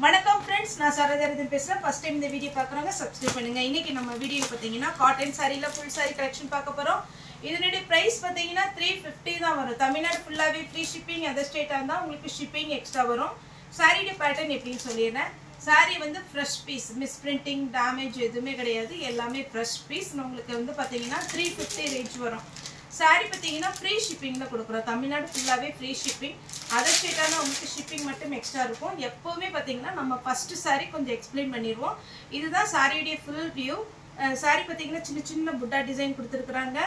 வணக்கம் ஃப்ரெண்ட்ஸ், நான் சரதரதன் பேசுறேன். ஃபர்ஸ்ட் டைம் இந்த வீடியோ பார்க்குறவங்க சப்ஸ்கிரைப் பண்ணுங்க. இன்னைக்கு நம்ம வீடியோ பார்த்தீங்கன்னா காட்டன் சாரியில் ஃபுல் சாரி கலெக்ஷன் பார்க்க போகிறோம். இதனுடைய ப்ரைஸ் பார்த்தீங்கன்னா 350 தான் வரும். தமிழ்நாடு ஃபுல்லாகவே ஃப்ரீ ஷிப்பிங், அதர் ஸ்டேட்டாக இருந்தால் உங்களுக்கு ஷிப்பிங் எக்ஸ்ட்ரா வரும். சாரியோட பேட்டர்ன் எப்படின்னு சொல்லிடுறேன். சாரி வந்து fresh piece, misprinting damage எதுவுமே கிடையாது, எல்லாமே ஃப்ரெஷ் பீஸ். உங்களுக்கு வந்து பார்த்தீங்கன்னா 350 ரேஞ்ச் வரும். சாரி பார்த்தீங்கன்னா ஃப்ரீ ஷிப்பிங்கில் கொடுக்குறோம். தமிழ்நாடு ஃபுல்லாகவே ஃப்ரீ ஷிப்பிங், அதர் ஸ்டேட்டான உங்களுக்கு ஷிப்பிங் மட்டும் எக்ஸ்ட்ரா இருக்கும். எப்போவுமே பார்த்தீங்கன்னா நம்ம ஃபஸ்ட்டு சாரி கொஞ்சம் எக்ஸ்பிளைன் பண்ணிடுவோம். இதுதான் சாரியுடைய ஃபுல் வியூ. சாரி பார்த்தீங்கன்னா சின்ன சின்ன புட்டா டிசைன் கொடுத்துருக்குறாங்க.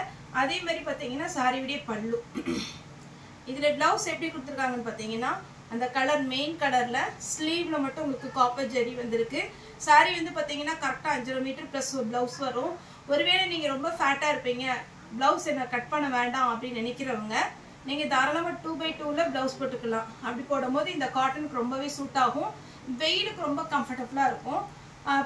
அதே மாதிரி பார்த்தீங்கன்னா சாரியுடைய பல்லு. இதில் ப்ளவுஸ் எப்படி கொடுத்துருக்காங்கன்னு பார்த்தீங்கன்னா அந்த கலர் மெயின் கலரில் ஸ்லீவில் மட்டும் உங்களுக்கு காப்பர் ஜெரி வந்திருக்கு. சாரி வந்து பார்த்தீங்கன்னா கரெக்டாக 5 மீட்டர் ப்ளஸ் ஒரு ப்ளவுஸ் வரும். ஒருவேளை நீங்கள் ரொம்ப ஃபேட்டாக இருப்பீங்க, ப்ளவுஸ் என்ன கட் பண்ண வேண்டாம் அப்படின்னு நினைக்கிறவங்க நீங்கள் தாராளமாக 2x2ல் ப்ளவுஸ் போட்டுக்கலாம். அப்படி போடும்போது இந்த காட்டனுக்கு ரொம்பவே சூட் ஆகும், வெயிலுக்கு ரொம்ப கம்ஃபர்டபுளாக இருக்கும்.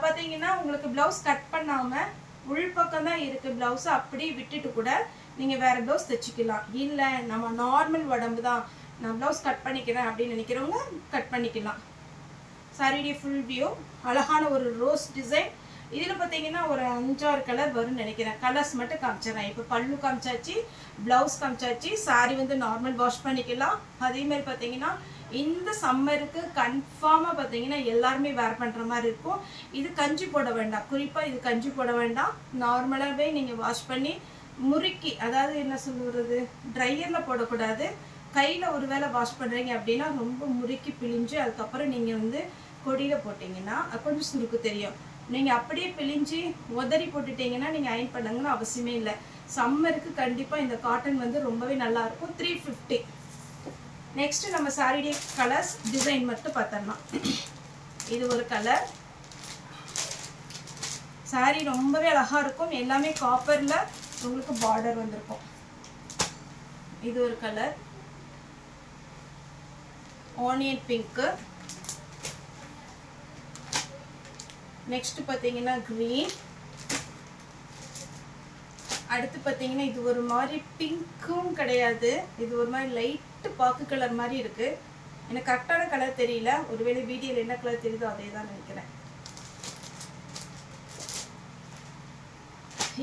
பார்த்தீங்கன்னா உங்களுக்கு ப்ளவுஸ் கட் பண்ணாமல் உள்பக்கம் தான் இருக்குது ப்ளவுஸை அப்படியே விட்டுட்டு கூட நீங்கள் வேறு ப்ளவுஸ் தைச்சிக்கலாம். இல்லை நம்ம நார்மல் உடம்பு தான், நான் ப்ளவுஸ் கட் பண்ணிக்கிறேன் அப்படின்னு நினைக்கிறவங்க கட் பண்ணிக்கலாம். சாரியுடைய ஃபுல் வியூ அழகான ஒரு ரோஸ் டிசைன். இதில் பார்த்தீங்கன்னா ஒரு 5-6 கலர் வரும்னு நினைக்கிறேன். கலர்ஸ் மட்டும் காமிச்சிடறேன். இப்போ பல்லு காமிச்சாச்சு, ப்ளவுஸ் காமிச்சாச்சு. சாரி வந்து நார்மல் வாஷ் பண்ணிக்கலாம். அதேமாதிரி பார்த்தீங்கன்னா இந்த சம்மருக்கு கன்ஃபார்மாக பார்த்தீங்கன்னா எல்லாருமே வேர் பண்ணுற மாதிரி இருக்கும். இது கஞ்சி போட வேண்டாம், குறிப்பாக இது கஞ்சி போட வேண்டாம். நார்மலாகவே நீங்கள் வாஷ் பண்ணி முறுக்கி, அதாவது என்ன சொல்கிறது, ட்ரையரில் போடக்கூடாது. கையில் ஒரு வேளை வாஷ் பண்ணுறீங்க அப்படின்னா ரொம்ப முறுக்கி பிழிஞ்சு அதுக்கப்புறம் நீங்கள் வந்து கொடியில் போட்டிங்கன்னா கொஞ்சம் சுருக்கு தெரியும். நீங்கள் அப்படியே பிழிஞ்சு உதறி போட்டுட்டீங்கன்னா நீங்கள் அயன் பண்ணுங்கன்னு அவசியமே இல்லை. சம்மருக்கு கண்டிப்பாக இந்த காட்டன் வந்து ரொம்பவே நல்லாயிருக்கும். 350. நெக்ஸ்ட்டு நம்ம சாரியுடைய கலர்ஸ் டிசைன் மட்டும் பார்த்தோம்லாம். இது ஒரு கலர். சாரி ரொம்பவே அழகாக இருக்கும், எல்லாமே காப்பரில் உங்களுக்கு பார்டர் வந்திருக்கும். இது ஒரு கலர் ஆனியன் பிங்க்கு. நெக்ஸ்ட் பார்த்தீங்கன்னா க்ரீன். அடுத்து பார்த்தீங்கன்னா இது ஒரு மாதிரி பிங்க்கும் கிடையாது, இது ஒரு மாதிரி லைட்டு பாக்கு கலர் மாதிரி இருக்கு. எனக்கு கரெக்டான கலர் தெரியல, ஒருவேளை வீடியோவில் என்ன கலர் தெரியுதோ அதே தான் நினைக்கிறேன்.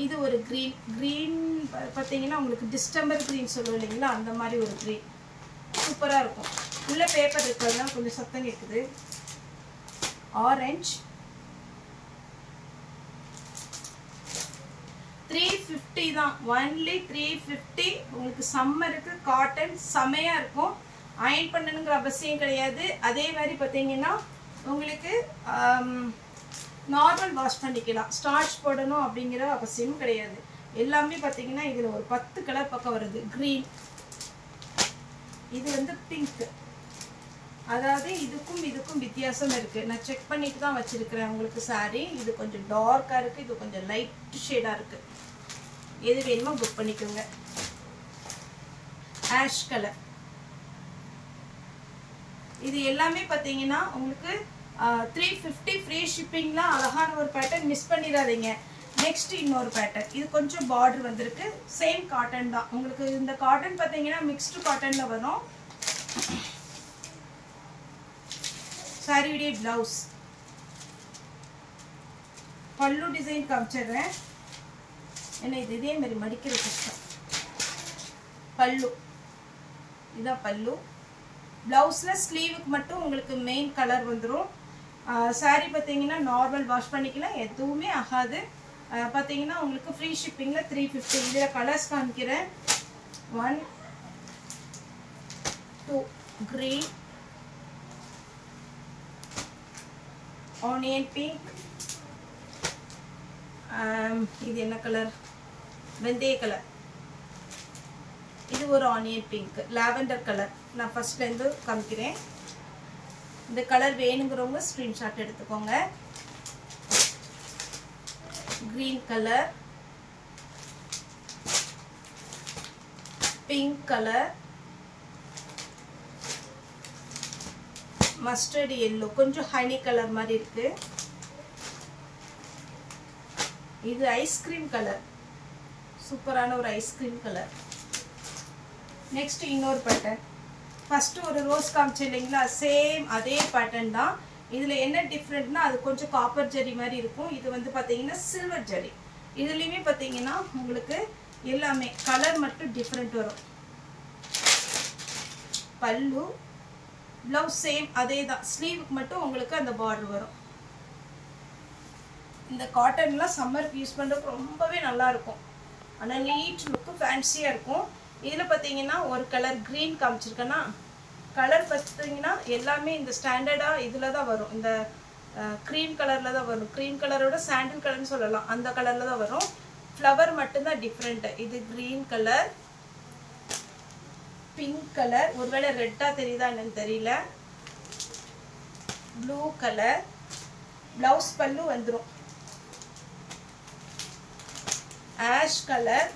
இது ஒரு க்ரீன். க்ரீன் பார்த்தீங்கன்னா உங்களுக்கு டிஸ்டம்பர் க்ரீன் சொல்லுவோம் இல்லைங்களா, அந்த மாதிரி ஒரு க்ரீன் சூப்பராக இருக்கும். உள்ள பேப்பர் இருக்கிறதுலாம் கொஞ்சம் சத்தம் கேட்குது. ஆரஞ்சு. 350 தான், ஒன்லி 350. உங்களுக்கு சம்மருக்கு காட்டன் செமையாக இருக்கும். அயன் பண்ணணுங்கிற அவசியம் கிடையாது. அதே மாதிரி பார்த்தீங்கன்னா உங்களுக்கு நார்மல் வாஷ் பண்ணிக்கலாம், ஸ்டார்ச் போடணும் அப்படிங்கிற அவசியமும் கிடையாது. எல்லாமே பார்த்தீங்கன்னா இதில் ஒரு 10 கலர் பக்கம் வருது. க்ரீன், இது வந்து பிங்க். அதாவது இதுக்கும் இதுக்கும் வித்தியாசம் இருக்குது. நான் செக் பண்ணிட்டு தான் வச்சுருக்கிறேன் உங்களுக்கு சாரி. இது கொஞ்சம் டார்க்காக இருக்குது, இது கொஞ்சம் லைட் ஷேடாக இருக்குது. எது வேணுமோ புக் பண்ணிக்கோங்க. Ash colour. இது எல்லாமே பார்த்தீங்கன்னா உங்களுக்கு 350 ஃப்ரீ ஷிப்பிங்லாம். அழகான ஒரு பேட்டர்ன், மிஸ் பண்ணிடாதீங்க. நெக்ஸ்ட் இன்னொரு பேட்டர்ன். இது கொஞ்சம் பார்டர் வந்திருக்கு, சேம் காட்டன் தான். உங்களுக்கு இந்த காட்டன் பார்த்தீங்கன்னா மிக்ஸ்டு காட்டனில் வரும். சாரியுடைய பிளவுஸ், பல்லு டிசைன் காமிச்சிடுறேன். ஏன்னா இது இதே மாதிரி மடிக்கிற கஷ்டம். பல்லு, இதான் பல்லு. ப்ளவுஸில் ஸ்லீவுக்கு மட்டும் உங்களுக்கு மெயின் கலர் வந்துடும். சாரி பார்த்தீங்கன்னா நார்மல் வாஷ் பண்ணிக்கலாம், எதுவுமே ஆகாது. பார்த்தீங்கன்னா உங்களுக்கு ஃப்ரீ ஷிப்பிங்கில் 350. இதில் கலர்ஸ் காமிக்கிறேன். 1, 2 க்ரீன், ஆனியன் பிங்க். இது என்ன கலர், வெந்தய கலர். இது ஒரு ஆனியன் பிங்க், லாவெண்டர் கலர். நான் ஃபர்ஸ்ட்லேருந்து காமிக்கிறேன். இந்த கலர் வேணுங்கிறவங்க ஸ்க்ரீன்ஷாட் எடுத்துக்கோங்க. Green colour, pink colour, mustard yellow, கொஞ்சம் ஹனி கலர் மாதிரி இருக்கு. இது ஐஸ்கிரீம் கலர், சூப்பரான ஒரு ஐஸ்கிரீம் கலர். நெக்ஸ்ட் இன்னொரு பேட்டர்ன். ஃபர்ஸ்ட் ஒரு ரோஸ் காமிச்சேன் இல்லைங்களா, சேம் அதே பேட்டர்ன் தான். இதில் என்ன டிஃப்ரெண்ட்னா அது கொஞ்சம் காப்பர் ஜரி மாதிரி இருக்கும். இது வந்து பார்த்தீங்கன்னா சில்வர் ஜரி. இதுலேயுமே பார்த்தீங்கன்னா உங்களுக்கு எல்லாமே கலர் மட்டும் டிஃப்ரெண்ட் வரும். பல்லு ப்ளவுஸ் சேம் அதே தான். ஸ்லீவுக்கு மட்டும் உங்களுக்கு அந்த பார்டர் வரும். இந்த காட்டன்லாம் சம்மருக்கு யூஸ் பண்ணுறதுக்கு ரொம்பவே நல்லாயிருக்கும். ஆனால் நீட் லுக்கு ஃபேன்சியாக இருக்கும். இதில் பார்த்தீங்கன்னா ஒரு கலர் க்ரீன் காமிச்சிருக்கேன்னா கலர் பார்த்தீங்கன்னா எல்லாமே இந்த ஸ்டாண்டர்டாக இதில் தான் வரும். இந்த க்ரீம் கலரில் தான் வரும். க்ரீம் கலரோட சாண்டில் கலர்னு சொல்லலாம். அந்த கலரில் தான் வரும். ஃப்ளவர் மட்டும்தான் டிஃப்ரெண்ட்டு. இது க்ரீன் கலர், பிங்க் கலர், ஒருவேளை ரெட்டாக தெரியுதா என்னன்னு தெரியல, ப்ளூ கலர். ப்ளவுஸ் பல்லு வந்துடும் ஆஷ் கலர்.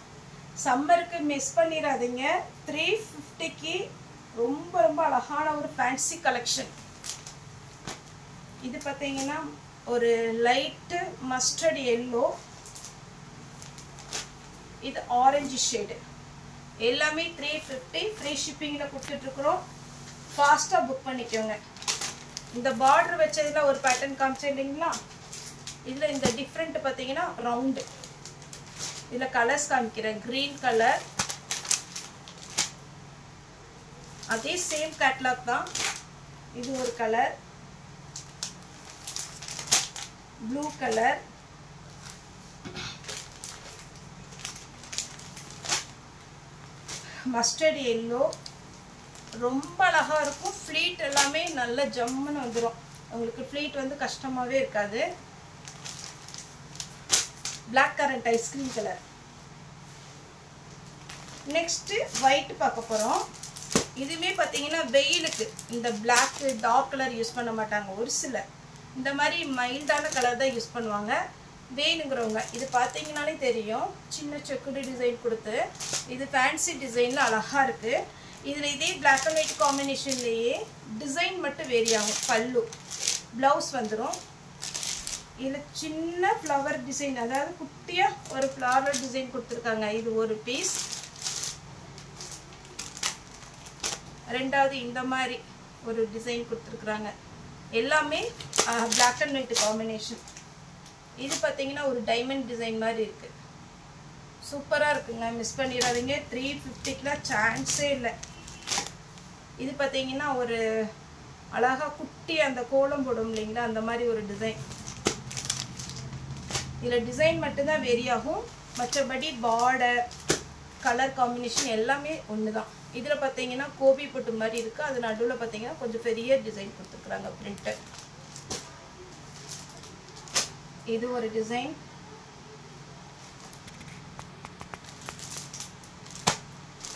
சம்மருக்கு மிஸ் பண்ணிடாதீங்க. 350க்கு ரொம்ப ரொம்ப அழகான ஒரு ஃபேன்சி கலெக்ஷன். இது பார்த்தீங்கன்னா ஒரு லைட்டு மஸ்டர்ட் எல்லோ, இது ஆரஞ்சு ஷேடு. எல்லாமே 350 ஃப்ரீ ஷிப்பிங்கில் கொடுத்துட்ருக்குறோம். ஃபாஸ்ட்டாக புக் பண்ணிக்கோங்க. இந்த பார்டர் வச்சதில் ஒரு பேட்டர்ன் காமிச்சேன் இல்லைங்களா, இதில் இந்த டிஃப்ரெண்ட் பார்த்தீங்கன்னா ரவுண்டு. இதில் கலர்ஸ் காமிக்கிறேன். க்ரீன் கலர், அதே சேம் கேட்லாக் தான். இது ஒரு colour, blue colour, mustard yellow. ரொம்ப அழகாக இருக்கும். ஃப்ளீட் எல்லாமே நல்ல ஜம்முன்னு வந்துடும். உங்களுக்கு ஃப்ளீட் வந்து கஷ்டமாகவே இருக்காது. Black currant ice cream colour. Next white பார்க்க போகிறோம். இதுவுமே பார்த்தீங்கன்னா வெயிலுக்கு இந்த பிளாக் டார்க் கலர் யூஸ் பண்ண மாட்டாங்க. ஒரு சிலர் இந்த மாதிரி மைல்டான கலர் தான் யூஸ் பண்ணுவாங்க. வேணுங்கிறவங்க இது பார்த்தீங்கன்னாலே தெரியும். சின்ன செக்குடு டிசைன் கொடுத்து இது ஃபேன்சி டிசைனில் அழகாக இருக்குது. இதில் இதே பிளாக் அண்ட் ஒயிட் காம்பினேஷன்லேயே டிசைன் மட்டும் வேரி ஆகும். பல்லு ப்ளவுஸ் வந்துடும். இதில் சின்ன ஃப்ளவர் டிசைன், அதாவது குட்டியாக ஒரு ஃப்ளவர் டிசைன் கொடுத்துருக்காங்க. இது ஒரு பீஸ். ரெண்டாவது இந்த மாதிரி ஒரு டிசைன் கொடுத்துருக்குறாங்க. எல்லாமே பிளாக் அண்ட் ஒயிட் காம்பினேஷன். இது பார்த்தீங்கன்னா ஒரு டைமண்ட் டிசைன் மாதிரி இருக்குது. சூப்பராக இருக்குங்க, மிஸ் பண்ணிடாதீங்க. 350க்குலாம் சான்ஸே இல்லை. இது பார்த்தீங்கன்னா ஒரு அழகாக குட்டி அந்த கோலம் போடும் இல்லைங்களா, அந்த மாதிரி ஒரு டிசைன். இதில் டிசைன் மட்டும்தான் வேரி ஆகும். மற்றபடி பார்டர் கலர் காம்பினேஷன் எல்லாமே ஒன்று தான். இதில் பார்த்தீங்கன்னா கோபி பொட்டு மாதிரி இருக்குது. அது நடுவில் பார்த்தீங்கன்னா கொஞ்சம் பெரிய டிசைன் கொடுத்துருக்குறாங்க பிரிண்ட்டு. இது ஒரு டிசைன்.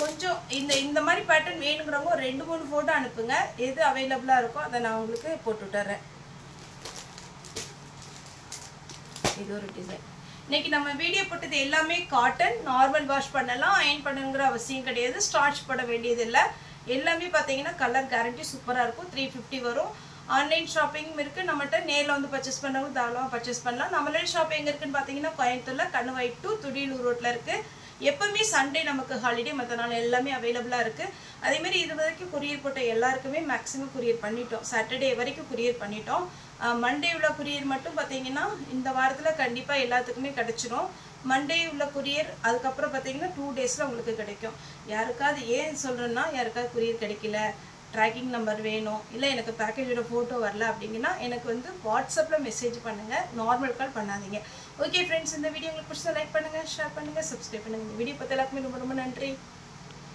கொஞ்சம் இந்த மாதிரி பேட்டர்ன் வேணுங்கிறவங்க 2-3 ஃபோட்டோ அனுப்புங்க. எது அவைலபிளாக இருக்கோ அதை நான் உங்களுக்கு போட்டு விட்டுறேன். இது ஒரு டிசைன். இன்னைக்கு நம்ம வீடியோ போட்டது எல்லாமே காட்டன். நார்மல் வாஷ் பண்ணலாம், அயன் பண்ணுங்கிற அவசியம் கிடையாது. ஸ்டார்ச் போட வேண்டியது இல்லை. எல்லாமே பார்த்தீங்கன்னா கலர் கேரண்டி சூப்பராக இருக்கும். 350 வரும். ஆன்லைன் ஷாப்பிங்கும் இருக்குது. நம்மகிட்ட நேரில் வந்து பர்ச்சேஸ் பண்ணுறவங்க தாராளமாக பர்ச்சேஸ் பண்ணலாம். நம்மளோட ஷாப் எங்கே இருக்குன்னு பார்த்தீங்கன்னா கோயம்புத்தூரில் கண்ணுவாய் டு துடியலூர் ரோட்டில் இருக்குது. எப்பவுமே சண்டே நமக்கு ஹாலிடே, மற்ற நாள் எல்லாமே அவைலபிளாக இருக்குது. அதேமாதிரி இது வரைக்கும் கொரியர் போட்ட எல்லாருக்குமே மேக்ஸிமம் கொரியர் பண்ணிட்டோம். சாட்டர்டே வரைக்கும் கொரியர் பண்ணிட்டோம். மண்டே உள்ள கொரியர் மட்டும் பார்த்தீங்கன்னா இந்த வாரத்தில் கண்டிப்பாக எல்லாத்துக்குமே கிடச்சிரும். மண்டே உள்ள கொரியர் அதுக்கப்புறம் பார்த்தீங்கன்னா 2 டேஸில் உங்களுக்கு கிடைக்கும். யாருக்காவது ஏன் சொல்கிறேன்னா, யாருக்காவது கொரியர் கிடைக்கல, ட்ராக்கிங் நம்பர் வேணும், இல்லை எனக்கு பேக்கேஜோட ஃபோட்டோ வரல அப்படிங்கன்னா எனக்கு வந்து வாட்ஸ்அப்பில் மெசேஜ் பண்ணுங்கள். நார்மல் கால் பண்ணாதீங்க. ஓகே ஃப்ரெண்ட்ஸ், இந்த வீடியோ உங்களுக்கு பிடிச்சா லைக் பண்ணுங்கள், ஷேர் பண்ணுங்கள், சப்ஸ்கிரைப் பண்ணுங்கள். இந்த வீடியோ பார்த்து எல்லாருக்குமே ரொம்ப ரொம்ப நன்றி.